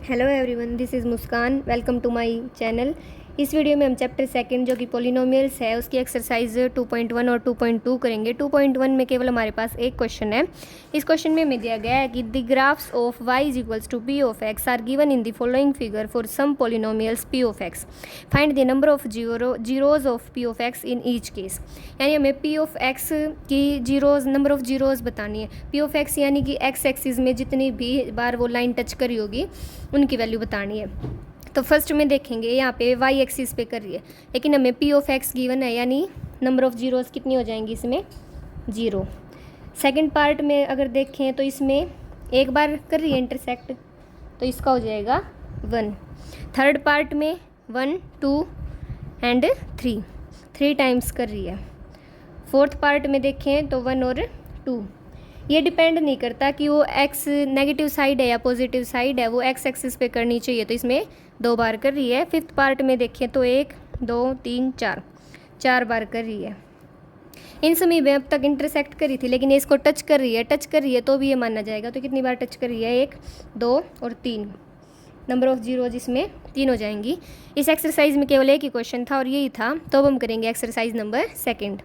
Hello everyone, this is Muskan. Welcome to my channel. इस video में हम चैप्टर सेकंड जो कि पॉलिनोमियल्स है उसकी एक्सरसाइज 2.1 और 2.2 करेंगे। 2.1 में केवल हमारे पास एक क्वेश्चन है। इस क्वेश्चन में हमें दिया गया है कि the graphs of y is equals to p of x are given in the following figure for some polynomials p of x। Find the number of zeros of p of x in each case. यानी हमें p of x की zeros, number of zeros बतानी है। p of x यानी कि x axis में जितनी भी बार वो लाइन टच करी होगी उनकी वैल्यू बतानी है। तो फर्स्ट में देखेंगे यहाँ पे y एक्सिस पे कर रही है, लेकिन हमें p ऑफ x गिवन है, यानी नंबर ऑफ़ जीरोस कितनी हो जाएंगी इसमें, 0। सेकंड पार्ट में अगर देखें तो इसमें एक बार कर रही है इंटरसेक्ट, तो इसका हो जाएगा 1। थर्ड पार्ट में 1 2 एंड 3 टाइम्स कर रही है। फोर्थ पार्ट में देखें तो 1 और 2। ये डिपेंड नहीं करता कि वो x नेगेटिव साइड है या पॉजिटिव साइड है, वो x एक्सिस पे करनी चाहिए, तो इसमें 2 बार कर रही है। फिफ्थ पार्ट में देखें तो 1 2 3 4 बार कर रही है। इन सभी में अब तक इंटरसेक्ट करी थी, लेकिन ये इसको टच कर रही है तो भी ये माना जाएगा। तो कितनी बार टच कर रही है, 1 2 और 3। नंबर ऑफ़ जीरोज इसमें 3 हो जाएंगी। इस एक्सरसाइज में केवल एक ही क्वेश्चन था और यही था, तो अब हम करेंगे एक्सरसाइज नंबर सेकेंड।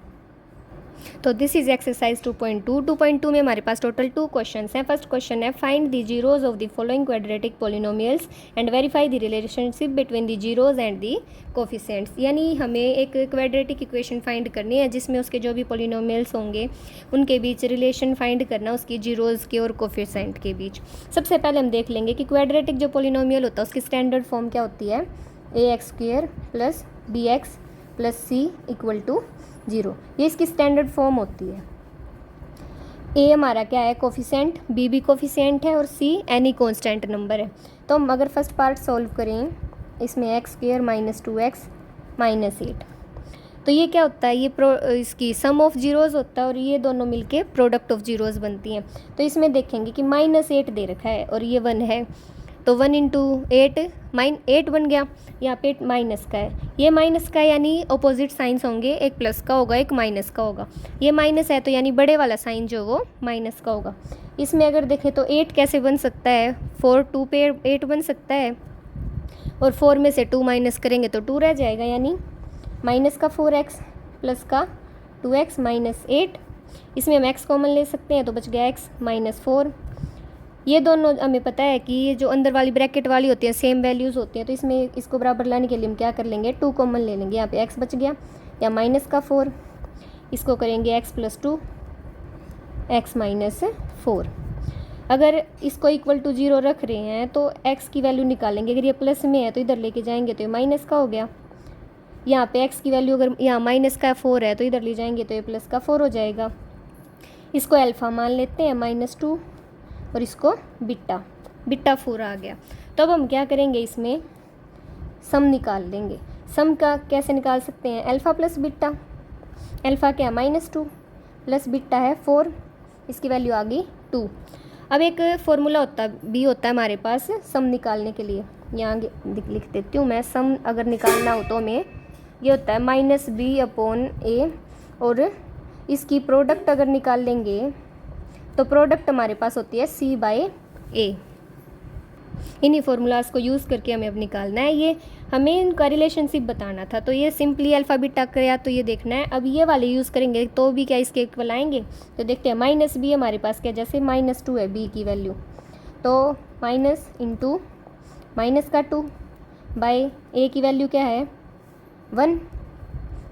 तो दिस इज एक्सरसाइज 2.2। 2.2 में हमारे पास टोटल 2 क्वेश्चंस हैं। फर्स्ट क्वेश्चन है find the zeros of the following quadratic polynomials and verify the relationship between the zeros and the coefficients. यानी हमें एक क्वाड्रेटिक इक्वेशन फाइंड करनी है जिसमें उसके जो भी पॉलिनोमियल्स होंगे उनके बीच रिलेशन फाइंड करना, उसकी जीरोज के और कोफिशिएंट के बीच। सबसे पहले हम देख लेंगे कि क्वाड्रेटिक जो पॉलिनोमियल होता है उसकी स्टैंडर्ड फॉर्म क्या होती है, ax² plus bx plus c equal to 0। ये इसकी स्टैंडर्ड फॉर्म होती है। ए हमारा क्या है, कोफिशिएंट, बी भी कोफिशिएंट है और सी एनी कांस्टेंट नंबर है। तो हम अगर फर्स्ट पार्ट सॉल्व करें, इसमें x² माइनस 2x माइनस 8, तो ये क्या होता है, ये इसकी सम ऑफ जीरोज़ होता है और ये दोनों मिलके प्रोडक्ट ऑफ जीरोज़ बनती हैं। तो इसमें देखेंगे कि -8 दे रखा है और ये 1 है, तो 1 इंटू 8 8 बन गया। यहाँ पे माइनस का है, ये माइनस का है, यानी अपोजिट साइंस होंगे, एक प्लस का होगा एक माइनस का होगा। ये माइनस है तो यानी बड़े वाला साइन जो वो माइनस का होगा। इसमें अगर देखें तो 8 कैसे बन सकता है, 4 2 पे 8 बन सकता है और 4 में से 2 माइनस करेंगे तो 2 रह जाएगा, यानी माइनस का 4x प्लस का 2x माइनस 8। इसमें हम x कॉमन ले सकते हैं तो बच गया x माइनस 4। ये दोनों हमें पता है कि ये जो अंदर वाली ब्रैकेट वाली होती है सेम वैल्यूज़ होती हैं, तो इसमें इसको बराबर लाने के लिए हम क्या कर लेंगे, 2 कॉमन ले लेंगे। यहाँ पे x बच गया, या माइनस का 4, इसको करेंगे x प्लस 2 x माइनस 4। अगर इसको इक्वल टू 0 रख रहे हैं तो x की वैल्यू निकालेंगे। अगर ये प्लस में है तो इधर लेके जाएंगे तो ये माइनस का हो गया। यहाँ पे x की वैल्यू अगर यहाँ माइनस का 4 है तो इधर ले जाएंगे तो ये प्लस का 4 हो जाएगा। इसको अल्फ़ा मान लेते हैं -2 और इसको बिट्टा 4 आ गया। तो अब हम क्या करेंगे, इसमें सम निकाल लेंगे। सम का कैसे निकाल सकते हैं, अल्फ़ा प्लस बिट्टा। अल्फ़ा क्या, -2 प्लस बिट्टा है 4, इसकी वैल्यू आ गई 2। अब एक फॉर्मूला भी होता है हमारे पास सम निकालने के लिए, यहाँ लिख देती हूँ मैं। सम अगर निकालना हो तो हमें ये होता है -b/a, और इसकी प्रोडक्ट अगर निकाल लेंगे तो प्रोडक्ट हमारे पास होती है c/a। इन्हीं फॉर्मूलाज को यूज़ करके हमें अब निकालना है। ये हमें इनका रिलेशनशिप बताना था, तो ये सिंपली अल्फ़ा बीटा किया तो ये देखना है। अब ये वाले यूज़ करेंगे तो भी क्या इसके इक्वल आएंगे, तो देखते हैं। -b हमारे पास क्या, जैसे -2 है b की वैल्यू, तो माइनस इंटू माइनस का 2 बाय a की वैल्यू क्या है 1,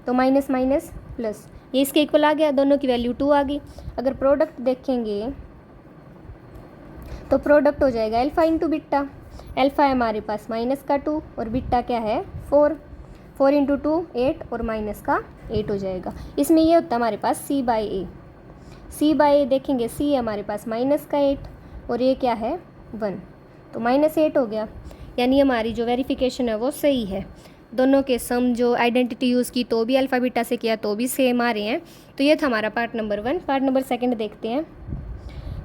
तो माइनस माइनस प्लस, ये इसके इक्वल आ गया, दोनों की वैल्यू 2 आ गई। अगर प्रोडक्ट देखेंगे तो प्रोडक्ट हो जाएगा अल्फ़ा इंटू बिट्टा। अल्फ़ा है हमारे पास माइनस का 2 और बिट्टा क्या है 4 इंटू 2 8 और माइनस का 8 हो जाएगा। इसमें ये होता है हमारे पास c/a देखेंगे, c है हमारे पास माइनस का 8 और ये क्या है 1, तो -8 हो गया। यानी हमारी जो वेरिफिकेशन है वो सही है। दोनों के सम जो आइडेंटिटी यूज़ की तो भी अल्फ़ा बीटा से किया तो भी सेम आ रहे हैं। तो ये था हमारा part number 1। Part number second देखते हैं।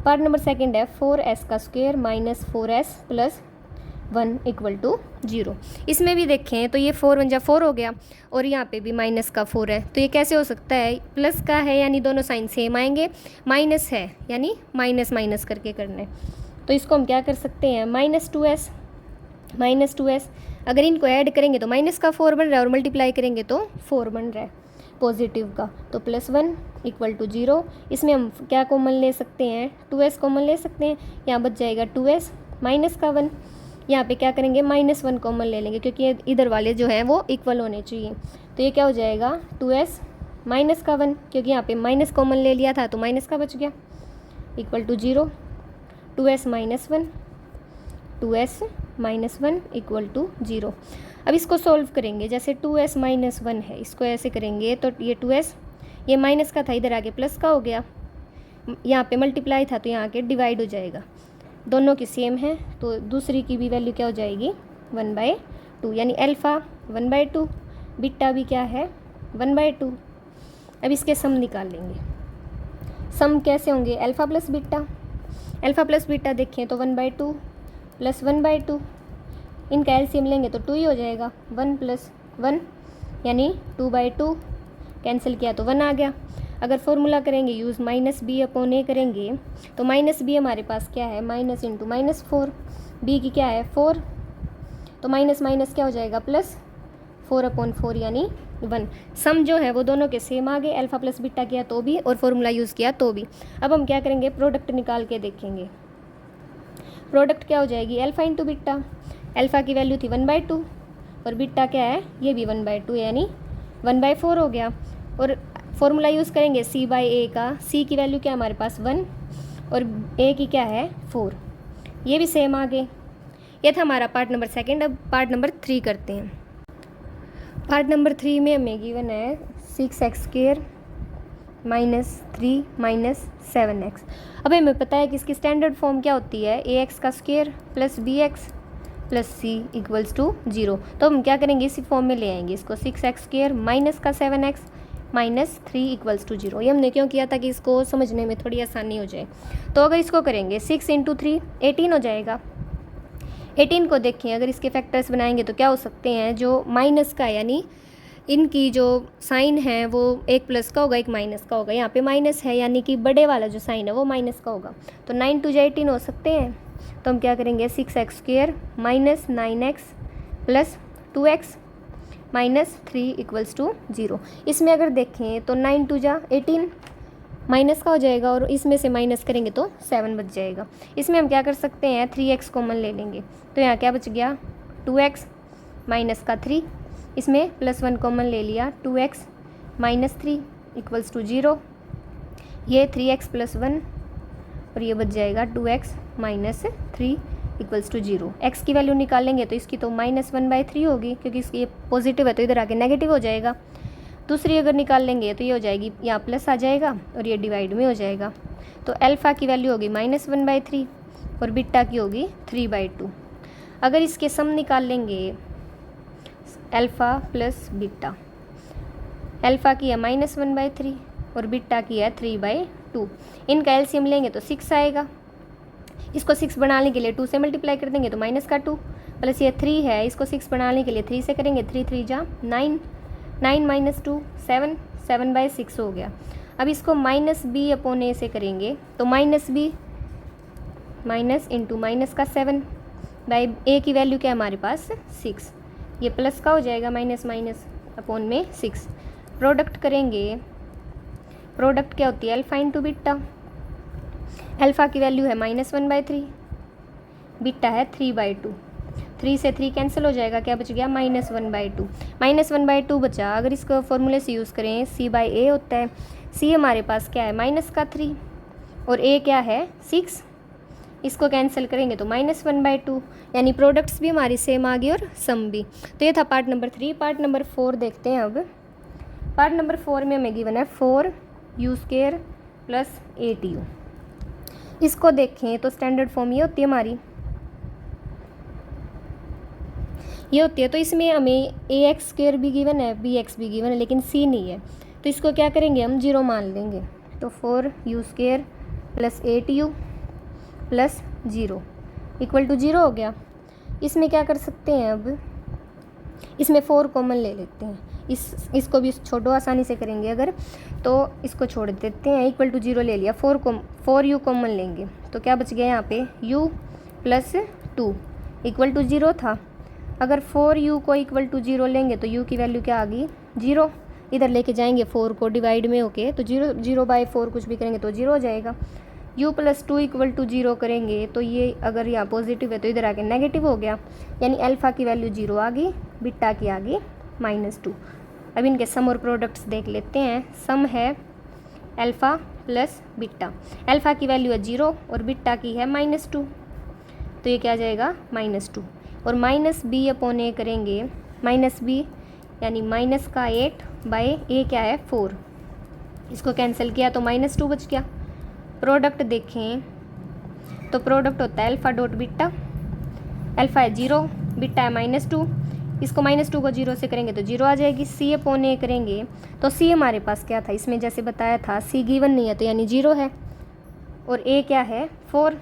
पार्ट नंबर सेकंड है 4s² minus 4s plus 1 equal to 0। इसमें भी देखें तो ये 4 1 4 हो गया और यहाँ पे भी माइनस का 4 है, तो ये कैसे हो सकता है, प्लस का है यानी दोनों साइन सेम आएंगे, माइनस है यानी माइनस माइनस करके करना है। तो इसको हम क्या कर सकते हैं, -2s माइनस 2s। अगर इनको ऐड करेंगे तो माइनस का 4 बन रहा है और मल्टीप्लाई करेंगे तो 4 बन रहा है पॉजिटिव का, तो +1 = 0। इसमें हम क्या कॉमन ले सकते हैं, 2s कॉमन ले सकते हैं, यहाँ बच जाएगा 2s माइनस का 1। यहाँ पे क्या करेंगे, -1 कॉमन ले लेंगे क्योंकि इधर वाले जो हैं वो इक्वल होने चाहिए। तो ये क्या हो जाएगा, 2s माइनस का 1, क्योंकि यहाँ पे माइनस कॉमन ले लिया था तो माइनस का बच गया, = 0। 2s minus 1 = 0। अब इसको सॉल्व करेंगे, जैसे 2s माइनस 1 है, इसको ऐसे करेंगे तो ये 2s, ये माइनस का था इधर आके प्लस का हो गया, यहाँ पे मल्टीप्लाई था तो यहाँ आके डिवाइड हो जाएगा। दोनों की सेम है तो दूसरी की भी वैल्यू क्या हो जाएगी, 1/2, यानी अल्फ़ा 1/2, बीटा भी क्या है 1/2। अब इसके सम निकाल लेंगे। सम कैसे होंगे, अल्फ़ा प्लस बीटा देखें तो 1/2 + 1/2, इनका एलसीएम लेंगे तो 2 ही हो जाएगा, 1 + 1 यानी 2/2, कैंसिल किया तो 1 आ गया। अगर फॉर्मूला करेंगे यूज़ -b/a करेंगे तो -b हमारे पास क्या है, माइनस इंटू -4, b की क्या है 4, तो माइनस माइनस क्या हो जाएगा +4/4 यानी 1। सम जो है वो दोनों के सेम आ गए, अल्फ़ा प्लस बीटा किया तो भी और फॉर्मूला यूज़ किया तो भी। अब हम क्या करेंगे, प्रोडक्ट निकाल के देखेंगे। प्रोडक्ट क्या हो जाएगी, अल्फ़ा इंटू बीटा, अल्फ़ा की वैल्यू थी 1/2 और बीटा क्या है, ये भी 1/2 यानी 1/4 हो गया। और फॉर्मूला यूज़ करेंगे c/a का, c की वैल्यू क्या है हमारे पास 1 और a की क्या है 4, ये भी सेम आ गए। ये था हमारा पार्ट नंबर 2। अब पार्ट नंबर 3 करते हैं। पार्ट नंबर 3 में हमें गिवन है 6x² - 3 - 7x। अब हमें पता है कि इसकी स्टैंडर्ड फॉर्म क्या होती है, ax² + bx + c = 0। तो हम क्या करेंगे, इसी फॉर्म में ले आएंगे इसको, 6x² - 7x - 3 = 0। ये हमने क्यों किया था कि इसको समझने में थोड़ी आसानी हो जाए। तो अगर इसको करेंगे 6 × 3 18 हो जाएगा। 18 को देखें, अगर इसके फैक्टर्स बनाएंगे तो क्या हो सकते हैं, जो माइनस का यानी इनकी जो साइन है वो एक प्लस का होगा एक माइनस का होगा। यहाँ पे माइनस है यानी कि बड़े वाला जो साइन है वो माइनस का होगा, तो 9 × 18 हो सकते हैं। तो हम क्या करेंगे, 6x² - 9x + 2x - 3 = 0। इसमें अगर देखें तो 9 × 18 माइनस का हो जाएगा और इसमें से माइनस करेंगे तो 7 बच जाएगा। इसमें हम क्या कर सकते हैं, 3x कॉमन ले लेंगे तो यहाँ क्या बच गया 2x - 3, इसमें +1 कॉमन ले लिया 2x - 3 = 0। ये 3x + 1 और ये बच जाएगा 2x - 3 = 0। x की वैल्यू निकालेंगे तो इसकी तो -1/3 होगी क्योंकि इसकी पॉजिटिव है तो इधर आके नेगेटिव हो जाएगा। दूसरी अगर निकाल लेंगे तो ये हो जाएगी, यहाँ प्लस आ जाएगा और ये डिवाइड में हो जाएगा। तो अल्फ़ा की वैल्यू होगी -1/3 और बीटा की होगी 3/2। अगर इसके सम निकाल लेंगे अल्फ़ा प्लस बीटा, अल्फ़ा की है -1/3 और बीटा की है 3/2, इनका एलसीएम लेंगे तो 6 आएगा। इसको 6 बनाने के लिए 2 से मल्टीप्लाई कर देंगे तो -2 प्लस ये 3 है, इसको 6 बनाने के लिए 3 से करेंगे, 3 3 जा 9, 9 - 2 7, 7/6 हो गया। अब इसको -b/a से करेंगे तो -b माइनस इंटू माइनस का 7/a की वैल्यू क्या है हमारे पास 6, ये प्लस का हो जाएगा माइनस माइनस अपॉन में 6। प्रोडक्ट करेंगे, प्रोडक्ट क्या होती है अल्फ़ा इंटू बीटा, अल्फ़ा की वैल्यू है -1/3, बीटा है 3/2, 3 से 3 कैंसिल हो जाएगा, क्या बच गया -1/2, -1/2 बचा। अगर इसको फॉर्मूले से यूज़ करें c/a होता है, c हमारे पास क्या है -3 और a क्या है 6, इसको कैंसिल करेंगे तो -1/2, यानी प्रोडक्ट्स भी हमारी सेम आ गई और सम भी। तो ये था पार्ट नंबर 3। पार्ट नंबर 4 देखते हैं। अब पार्ट नंबर 4 में हमें गिवन है 4u² + 8u। इसको देखें तो स्टैंडर्ड फॉर्म ये होती है हमारी, ये होती है। तो इसमें हमें ax² भी गिवन है, bx भी गिवन है, लेकिन c नहीं है। तो इसको क्या करेंगे हम 0 मान लेंगे, तो 4u² + 8u + 0 = 0 हो गया। इसमें क्या कर सकते हैं, अब इसमें 4 कॉमन ले लेते हैं, इसको भी छोड़ो, आसानी से करेंगे अगर, तो इसको छोड़ देते हैं, =0 ले लिया, 4u कॉमन लेंगे तो क्या बच गया यहाँ पे u + 2 = 0 था। अगर 4u को इक्वल टू 0 लेंगे तो u की वैल्यू क्या आ गई 0। इधर लेके जाएंगे 4 को डिवाइड में ओके, तो 0/4 कुछ भी करेंगे तो 0 हो जाएगा। u + 2 इक्वल टू 0 करेंगे तो ये अगर यहाँ पॉजिटिव है तो इधर आके नेगेटिव हो गया, यानी अल्फ़ा की वैल्यू 0 आ गई, बीटा की आ गई -2। अब इनके सम और प्रोडक्ट्स देख लेते हैं। सम है अल्फ़ा प्लस बीटा, अल्फ़ा की वैल्यू है 0 और बीटा की है -2, तो ये क्या आ जाएगा -2। और -b/a करेंगे, -b यानी -8/a क्या है 4, इसको कैंसिल किया तो -2 बच गया। प्रोडक्ट देखें तो प्रोडक्ट होता है अल्फ़ा डॉट बीटा, अल्फ़ा है 0, बीटा है -2, इसको -2 को 0 से करेंगे तो 0 आ जाएगी। c/a करेंगे तो c हमारे पास क्या था, इसमें जैसे बताया था c गिवन नहीं है तो यानी 0 है, और a क्या है 4,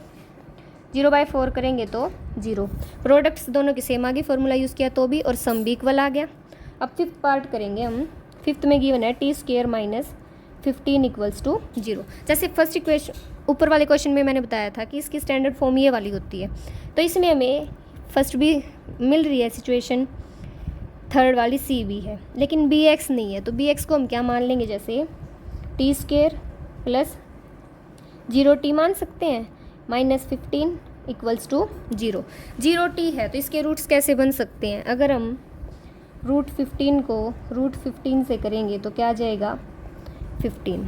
0/4 करेंगे तो 0। प्रोडक्ट्स दोनों की सेम आ गई, फॉर्मूला यूज़ किया तो भी, और सम भी इक्वल आ गया। अब फिफ्थ पार्ट करेंगे हम। फिफ्थ में गिवन है t² - 15 = 0। जैसे फर्स्ट इक्वेशन ऊपर वाले क्वेश्चन में मैंने बताया था कि इसकी स्टैंडर्ड फॉर्म ये वाली होती है, तो इसमें हमें फर्स्ट भी मिल रही है सिचुएशन, थर्ड वाली सी भी है, लेकिन bx नहीं है, तो bx को हम क्या मान लेंगे, जैसे t² + 0t मान सकते हैं, -15 = 0। 0t है तो इसके रूट्स कैसे बन सकते हैं, अगर हम √15 को √15 से करेंगे तो क्या आ जाएगा 15,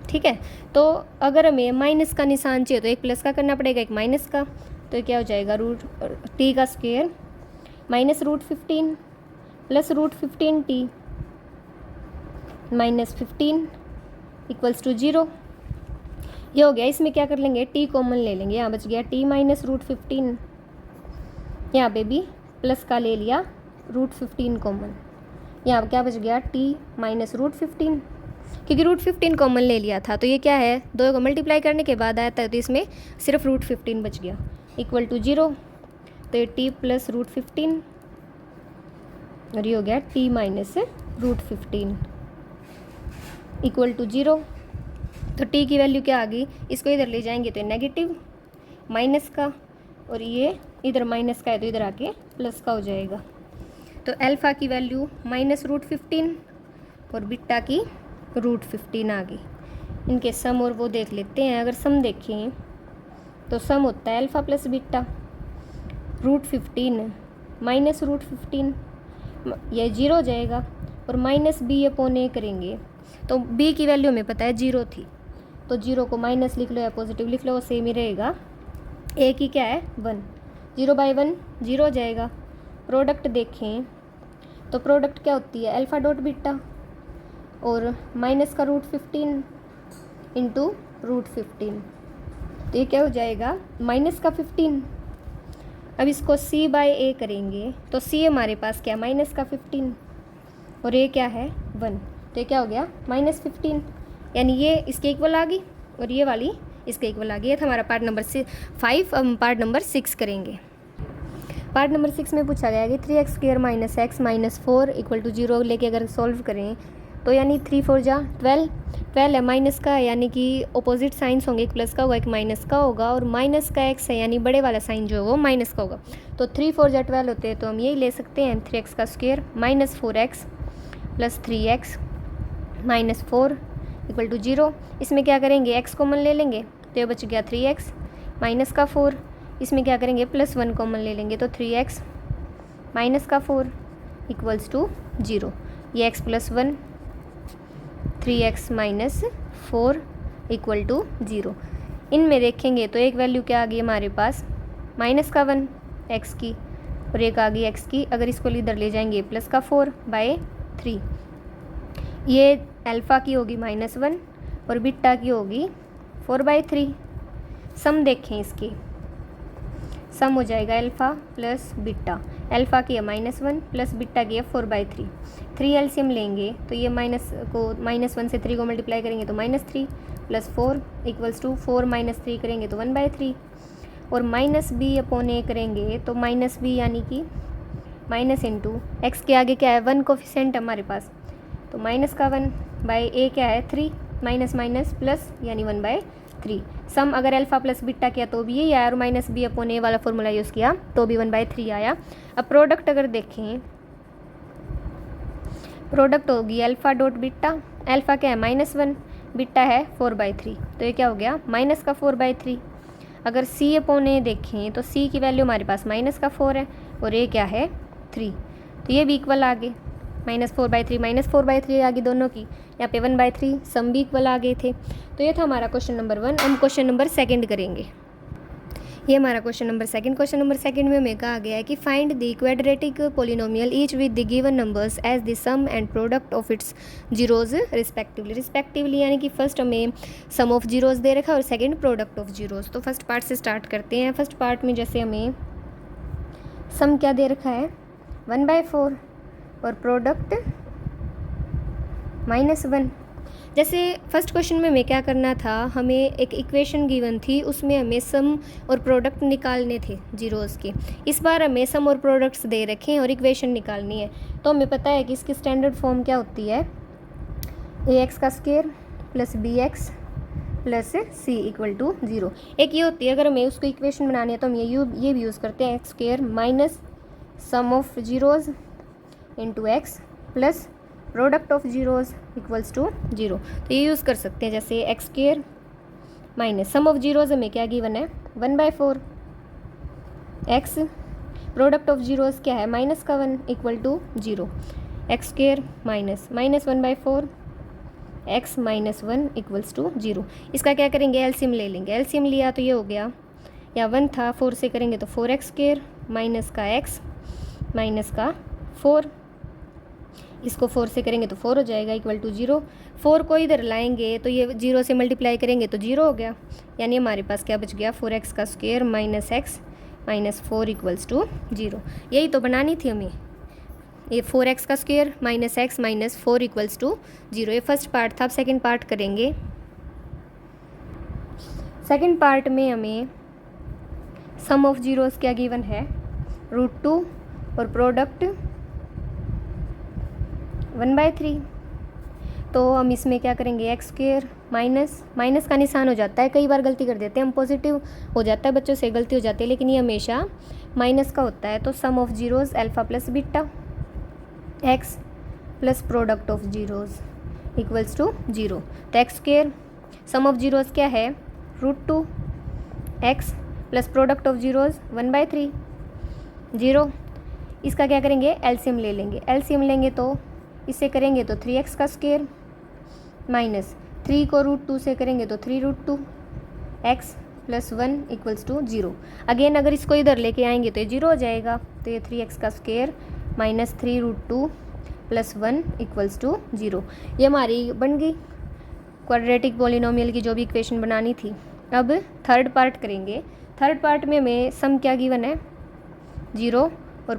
ठीक है। तो अगर हमें माइनस का निशान चाहिए तो एक प्लस का करना पड़ेगा, एक माइनस का, तो ये क्या हो जाएगा √t² -√15 + √15t -15 = 0। ये हो गया। इसमें क्या कर लेंगे, t कॉमन ले लेंगे, यहाँ बच गया t -√15, यहाँ पे भी प्लस का ले लिया √15 कॉमन, यहाँ क्या बच गया t -√15, क्योंकि √15 कॉमन ले लिया था, तो ये क्या है, दो को मल्टीप्लाई करने के बाद आया था, तो इसमें सिर्फ √15 बच गया, = 0। तो ये t + √15 और ये हो गया t -√15 = 0। तो t की वैल्यू क्या आ गई, इसको इधर ले जाएंगे तो नेगेटिव माइनस का, और ये इधर माइनस का है तो इधर आके प्लस का हो जाएगा। तो अल्फ़ा की वैल्यू -√15 और बीटा की √15 आ गई। इनके सम और वो देख लेते हैं। अगर सम देखें तो सम होता है अल्फ़ा प्लस बीटा, √15 -√15, यह 0 हो जाएगा, और -b/a करेंगे तो b की वैल्यू हमें पता है 0 थी, तो 0 को माइनस लिख लो या पॉजिटिव लिख लो, वो सेम ही रहेगा। a की क्या है 1, 0/1 0 हो जाएगा। प्रोडक्ट देखें तो प्रोडक्ट क्या होती है अल्फ़ा डॉट बीटा और माइनस का √15 × √15, तो ये क्या हो जाएगा -15। अब इसको c/a करेंगे तो c हमारे पास क्या -15 और a क्या है 1, तो ये क्या हो गया -15, यानी ये इसके इक्वल आ गई और ये वाली इसके इक्वल आ गई। ये था हमारा पार्ट नंबर 5। अब पार्ट नंबर 6 करेंगे। पार्ट नंबर 6 में पूछा गया है कि 3x² - x - 4 = 0 लेके अगर सॉल्व करें तो यानी 3 4 जा 12 है, माइनस का है यानी कि अपोजिट साइंस होंगे, एक प्लस का होगा एक माइनस का होगा, और माइनस का x है यानी बड़े वाला साइन जो है वो माइनस का होगा। तो 3 4 जा 12 होते हैं, तो हम यही ले सकते हैं 3x² - 4x + 3x - 4 = 0। इसमें क्या करेंगे x कॉमन ले लेंगे तो ये बच गया 3x माइनस का 4, इसमें क्या करेंगे +1 कॉमन ले लेंगे तो 3x माइनस का 4 = 0। ये x + 1 3x - 4 = 0। इनमें देखेंगे तो एक वैल्यू क्या आ गई हमारे पास -1 x की और एक आ गई x की। अगर इसको इधर ले जाएंगे +4/3, ये अल्फ़ा की होगी -1 और बीटा की होगी 4/3। सम देखें इसकी, सम हो जाएगा अल्फ़ा प्लस बीटा, अल्फ़ा की है -1 प्लस बीटा की है 4/3। 3 एलसीएम लेंगे तो ये -1 से 3 को मल्टीप्लाई करेंगे तो -3 + 4 = 4 - 3 करेंगे तो 1/3, और -b/a करेंगे तो -b यानी कि माइनस इंटू एक्स के आगे क्या है 1 कोफिशेंट हमारे पास, तो -1/a क्या है 3 माइनस माइनस प्लस यानी 1/3। सम अगर अल्फ़ा प्लस बीटा किया तो भी यही आया, और माइनस बी अपॉन ए वाला फॉर्मूला यूज़ किया तो भी 1/3 आया। अब प्रोडक्ट अगर देखें, प्रोडक्ट होगी अल्फ़ा डॉट बीटा, अल्फ़ा क्या है -1, बीटा है 4/3, तो ये क्या हो गया माइनस का 4/3। अगर सी अपॉन ए देखें तो सी की वैल्यू हमारे पास -4 है और ए क्या है 3, तो ये भी इक्वल आ गए, -4/3 आ गई दोनों की, यहाँ पे 1/3 सम भी इक्वल आ गए थे। तो ये था हमारा क्वेश्चन नंबर 1। हम क्वेश्चन नंबर 2 करेंगे। ये हमारा क्वेश्चन नंबर 2। क्वेश्चन नंबर 2 में हमें कहा गया है कि find the quadratic polynomial each with the given numbers as the sum and product of its zeros respectively यानी कि फर्स्ट हमें सम ऑफ जीरोज दे रखा है और सेकंड प्रोडक्ट ऑफ जीरोज। तो फर्स्ट पार्ट से स्टार्ट करते हैं। फर्स्ट पार्ट में जैसे हमें सम क्या दे रखा है 1/4 और प्रोडक्ट -1। जैसे फर्स्ट क्वेश्चन में हमें क्या करना था, हमें एक इक्वेशन गिवन थी, उसमें हमें सम और प्रोडक्ट निकालने थे जीरोज़ के। इस बार हमें सम और प्रोडक्ट्स दे रखे हैं और इक्वेशन निकालनी है। तो हमें पता है कि इसकी स्टैंडर्ड फॉर्म क्या होती है, ax का square plus bx plus c equal to 0। एक ये होती है, अगर हमें उसको इक्वेशन बनानी है तो हम ये भी यूज़ करते हैं, x square minus sum of zeros into x plus product of zeros equals to 0। तो ये यूज़ कर सकते हैं, जैसे x square minus sum of zeros हमें क्या गिवन है 1/4, एक्स प्रोडक्ट ऑफ जीरोज़ क्या है -1 equal to 0, x square minus -1/4 x -1 equals to 0। इसका क्या करेंगे, एलसीएम ले लेंगे। एलसीएम लिया तो ये हो गया, या 1 था 4 से करेंगे तो 4x स्क्वायर माइनस का x माइनस का 4, इसको 4 से करेंगे तो 4 हो जाएगा इक्वल टू 0। 4 को इधर लाएंगे तो ये 0 से मल्टीप्लाई करेंगे तो 0 हो गया, यानी हमारे पास क्या बच गया 4x का square minus x minus 4 equals to 0। यही तो बनानी थी हमें, ये 4x का square minus x minus 4 equals to 0। ये फर्स्ट पार्ट था। अब सेकेंड पार्ट करेंगे। सेकेंड पार्ट में हमें सम ऑफ जीरोज़ क्या गिवन है √2 और प्रोडक्ट 1/3। तो हम इसमें क्या करेंगे, एक्स स्क्वायर माइनस का निशान हो जाता है, कई बार गलती कर देते हैं हम, पॉजिटिव हो जाता है, बच्चों से गलती हो जाती है, लेकिन ये हमेशा माइनस का होता है। तो sum of zeros alpha plus beta x plus product of zeros equals to 0। तो x square sum of zeros क्या है √2 x plus product of zeros 1/3 0। इसका क्या करेंगे, एलसीएम ले लेंगे। एलसीएम लेंगे तो इससे करेंगे तो 3x का स्क्वायर माइनस 3 को √2 से करेंगे तो 3√2 x plus 1 equals to 0। Again अगर इसको इधर लेके आएंगे तो ये 0 हो जाएगा, तो ये 3x का square minus 3√2 plus 1 equals to 0। ये हमारी बन गई क्वाड्रेटिक पॉलिनोमियल की जो भी इक्वेशन बनानी थी। अब थर्ड पार्ट करेंगे। थर्ड पार्ट में हमें सम क्या गिवन है 0 और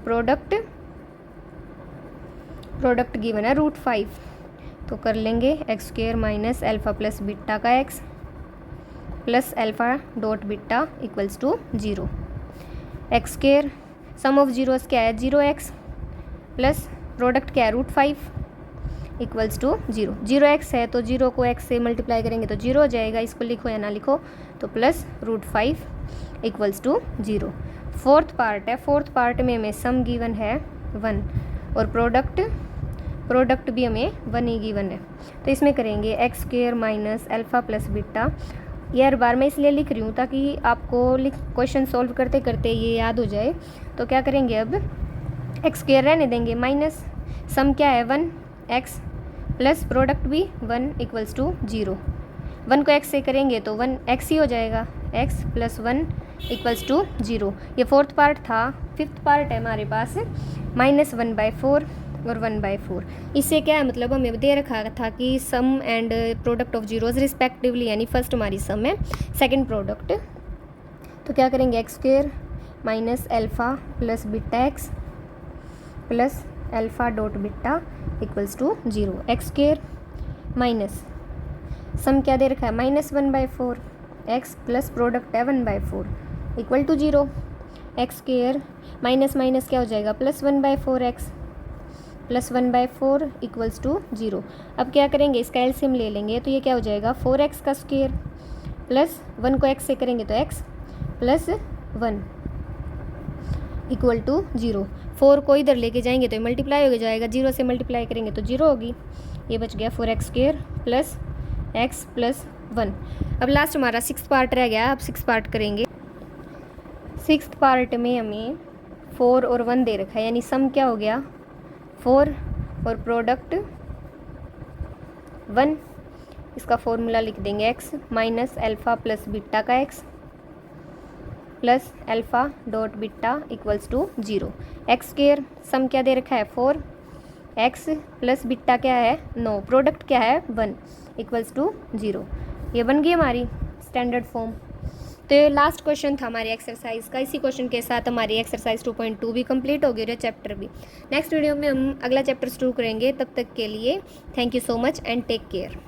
प्रोडक्ट गिवन है √5। तो कर लेंगे x square minus alpha plus beta का x plus alpha dot beta equals to 0। X square sum of zeros क्या है 0x प्लस प्रोडक्ट क्या है √5 इक्वल्स टू 0। 0x है तो 0 को x से मल्टीप्लाई करेंगे तो 0 हो जाएगा, इसको लिखो या ना लिखो, तो plus √5 equals to 0। Fourth part है। फोर्थ पार्ट में हमें सम गिवन है 1 और प्रोडक्ट भी हमें 1 ही गिवन है। तो इसमें करेंगे x square minus alpha plus beta. ये हर बार मैं इसलिए लिख रही हूँ ताकि आपको क्वेश्चन सॉल्व करते करते ये याद हो जाए। तो क्या करेंगे, अब एक्स स्क्वायर रहने देंगे माइनस सम क्या है 1 एक्स प्लस प्रोडक्ट भी 1 इक्वल्स टू 0। 1 को x से करेंगे तो 1 x ही हो जाएगा, x प्लस 1 इक्वल्स टू 0। ये फोर्थ पार्ट था। फिफ्थ पार्ट है हमारे पास -1/4 और 1/4। इससे क्या है, मतलब हमें दे रखा था कि sum and product of zeros respectively, यानी फर्स्ट हमारी सम है, सेकंड प्रोडक्ट। तो क्या करेंगे, x square minus alpha plus beta x plus alpha dot beta equals to 0। X square minus sum क्या दे रखा है -1/4 एक्स प्लस प्रोडक्ट है 1/4 equal to 0। X square minus minus क्या हो जाएगा plus 1/4 x plus 1/4 equals to 0। अब क्या करेंगे, इसका एलसीएम ले लेंगे तो ये क्या हो जाएगा 4x का स्क्वायर प्लस 1 को x से करेंगे तो x प्लस 1 इक्वल टू 0। 4 को इधर लेके जाएंगे तो मल्टीप्लाई हो जाएगा, 0 से मल्टीप्लाई करेंगे तो 0 होगी। ये बच गया 4x² प्लस x प्लस 1। अब लास्ट हमारा 6th पार्ट रह गया, अब 6th पार्ट करेंगे। 6th पार्ट में हमें 4 और 1 दे रखा है, यानी सम क्या हो गया 4 और प्रोडक्ट 1। इसका फॉर्मूला लिख देंगे x minus alpha plus beta का x plus alpha dot beta equals to 0। x² sum क्या दे रखा है 4, x प्लस बीटा क्या है 9, प्रोडक्ट क्या है 1 इक्वल्स टू 0। ये बन गई हमारी स्टैंडर्ड फॉर्म। तो ये लास्ट क्वेश्चन था हमारी एक्सरसाइज का। इसी क्वेश्चन के साथ हमारी एक्सरसाइज 2.2 भी कंप्लीट हो गई और चैप्टर भी। नेक्स्ट वीडियो में हम अगला चैप्टर शुरू करेंगे। तब तक के लिए thank you so much and take care.